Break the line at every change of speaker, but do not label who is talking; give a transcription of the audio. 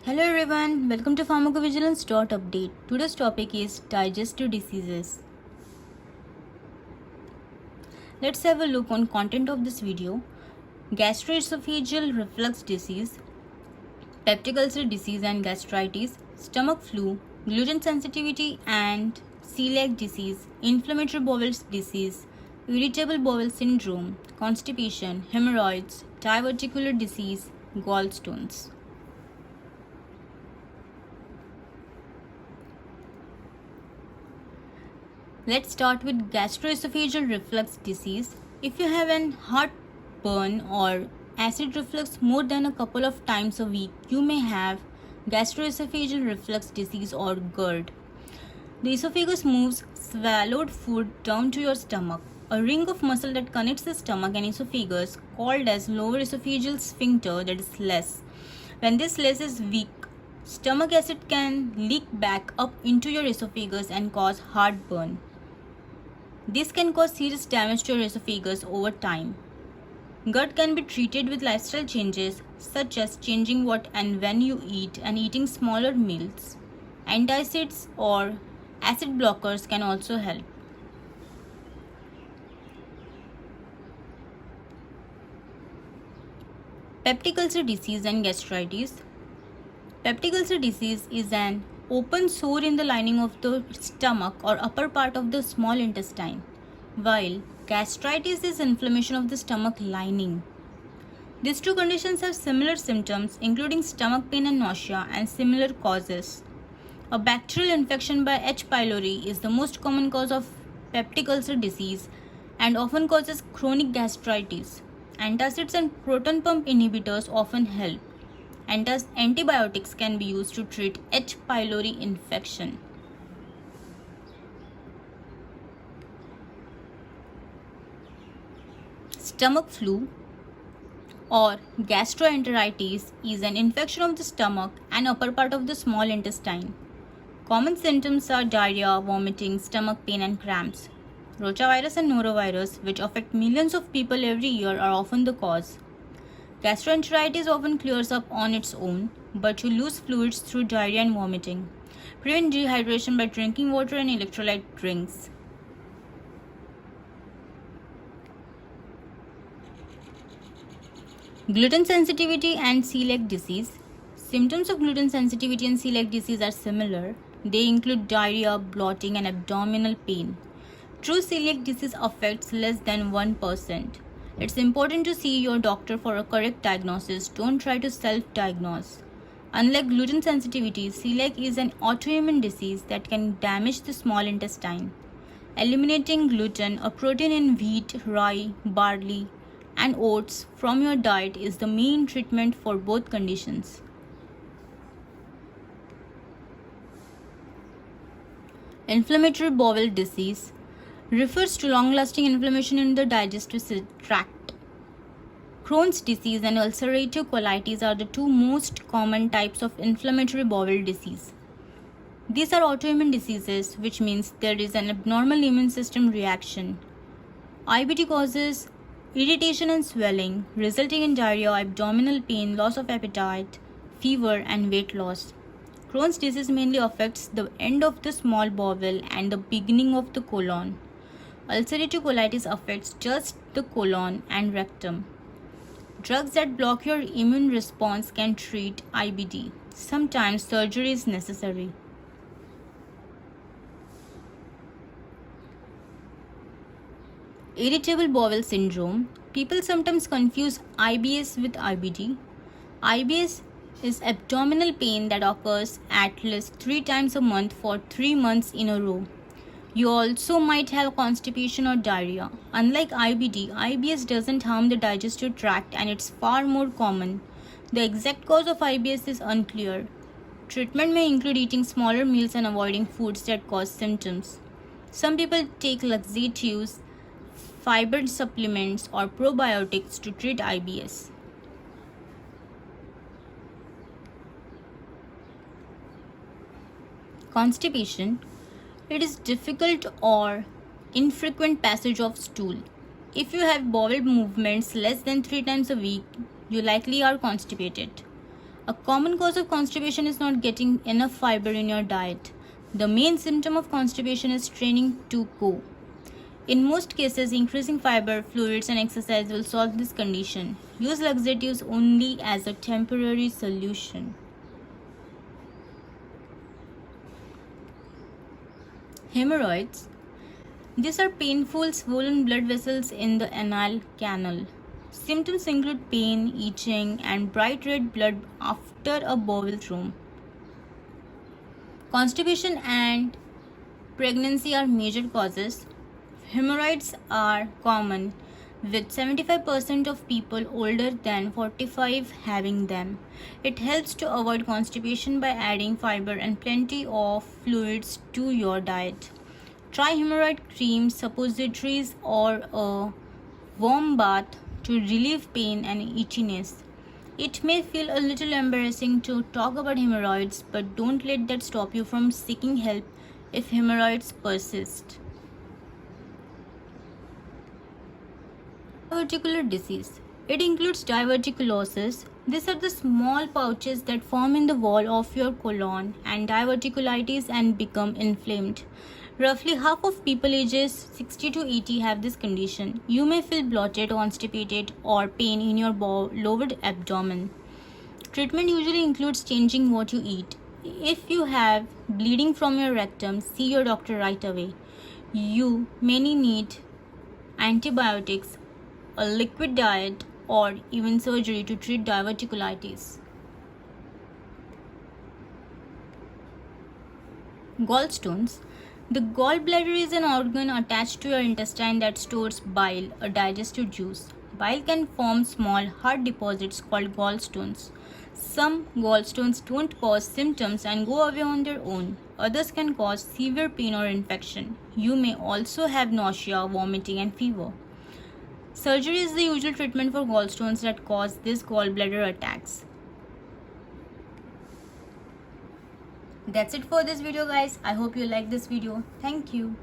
Hello everyone, welcome to Pharmacovigilance Update. Today's topic is digestive diseases. Let's have a look on content of this video. Gastroesophageal reflux disease, peptic ulcer disease and gastritis, stomach flu, gluten sensitivity and celiac disease, inflammatory bowel disease, irritable bowel syndrome, constipation, hemorrhoids, diverticular disease, gallstones. Let's start with gastroesophageal reflux disease. If you have an heartburn or acid reflux more than a couple of times a week, you may have gastroesophageal reflux disease or GERD. The esophagus moves swallowed food down to your stomach. A ring of muscle that connects the stomach and esophagus, called as lower esophageal sphincter, that is less. When this less is weak, stomach acid can leak back up into your esophagus and cause heartburn. This can cause serious damage to your esophagus over time. GERD can be treated with lifestyle changes such as changing what and when you eat and eating smaller meals. Antacids or acid blockers can also help. Peptic ulcer disease and gastritis. Peptic ulcer disease is an open sore in the lining of the stomach or upper part of the small intestine, while gastritis is inflammation of the stomach lining. These two conditions have similar symptoms, including stomach pain and nausea, and similar causes. A bacterial infection by H. pylori is the most common cause of peptic ulcer disease and often causes chronic gastritis. Antacids and proton pump inhibitors often help. Antibiotics can be used to treat H. pylori infection. Stomach flu or gastroenteritis is an infection of the stomach and upper part of the small intestine. Common symptoms are diarrhea, vomiting, stomach pain and cramps. Rotavirus and norovirus, which affect millions of people every year, are often the cause. Gastroenteritis often clears up on its own, but you lose fluids through diarrhea and vomiting. Prevent dehydration by drinking water and electrolyte drinks. Gluten sensitivity and celiac disease. Symptoms of gluten sensitivity and celiac disease are similar. They include diarrhea, bloating, and abdominal pain. True celiac disease affects less than 1%. It's important to see your doctor for a correct diagnosis. Don't try to self-diagnose. Unlike gluten sensitivity, celiac is an autoimmune disease that can damage the small intestine. Eliminating gluten, a protein in wheat, rye, barley, and oats from your diet is the main treatment for both conditions. Inflammatory bowel disease refers to long-lasting inflammation in the digestive tract. Crohn's disease and ulcerative colitis are the two most common types of inflammatory bowel disease. These are autoimmune diseases, which means there is an abnormal immune system reaction. IBD causes irritation and swelling, resulting in diarrhea, abdominal pain, loss of appetite, fever, and weight loss. Crohn's disease mainly affects the end of the small bowel and the beginning of the colon. Ulcerative colitis affects just the colon and rectum. Drugs that block your immune response can treat IBD. Sometimes surgery is necessary. Irritable bowel syndrome. People sometimes confuse IBS with IBD. IBS is abdominal pain that occurs at least 3 times a month for 3 months in a row. You also might have constipation or diarrhea. Unlike IBD, IBS doesn't harm the digestive tract and it's far more common. The exact cause of IBS is unclear. Treatment may include eating smaller meals and avoiding foods that cause symptoms. Some people take laxatives, fiber supplements, or probiotics to treat IBS. Constipation. It is difficult or infrequent passage of stool. If you have bowel movements less than 3 times a week, you likely are constipated. A common cause of constipation is not getting enough fiber in your diet. The main symptom of constipation is straining to go. In most cases, increasing fiber, fluids, and exercise will solve this condition. Use laxatives only as a temporary solution. Hemorrhoids. These are painful swollen blood vessels in the anal canal. Symptoms include pain, itching, and bright red blood after a bowel room. Constipation and pregnancy are major causes. Hemorrhoids are common, with 75% of people older than 45 having them. It helps to avoid constipation by adding fiber and plenty of fluids to your diet. Try hemorrhoid cream, suppositories, or a warm bath to relieve pain and itchiness. It may feel a little embarrassing to talk about hemorrhoids, but don't let that stop you from seeking help if hemorrhoids persist. Diverticular disease. It includes diverticulosis. These are the small pouches that form in the wall of your colon and diverticulitis and become inflamed. Roughly half of people ages 60 to 80 have this condition. You may feel bloated, constipated, or pain in your lower abdomen. Treatment usually includes changing what you eat. If you have bleeding from your rectum, see your doctor right away. You may need antibiotics, a liquid diet, or even surgery to treat diverticulitis. Gallstones. The gallbladder is an organ attached to your intestine that stores bile, a digestive juice. Bile can form small, hard deposits called gallstones. Some gallstones don't cause symptoms and go away on their own. Others can cause severe pain or infection. You may also have nausea, vomiting, and fever. Surgery is the usual treatment for gallstones that cause these gallbladder attacks. That's it for this video, guys. I hope you like this video. Thank you.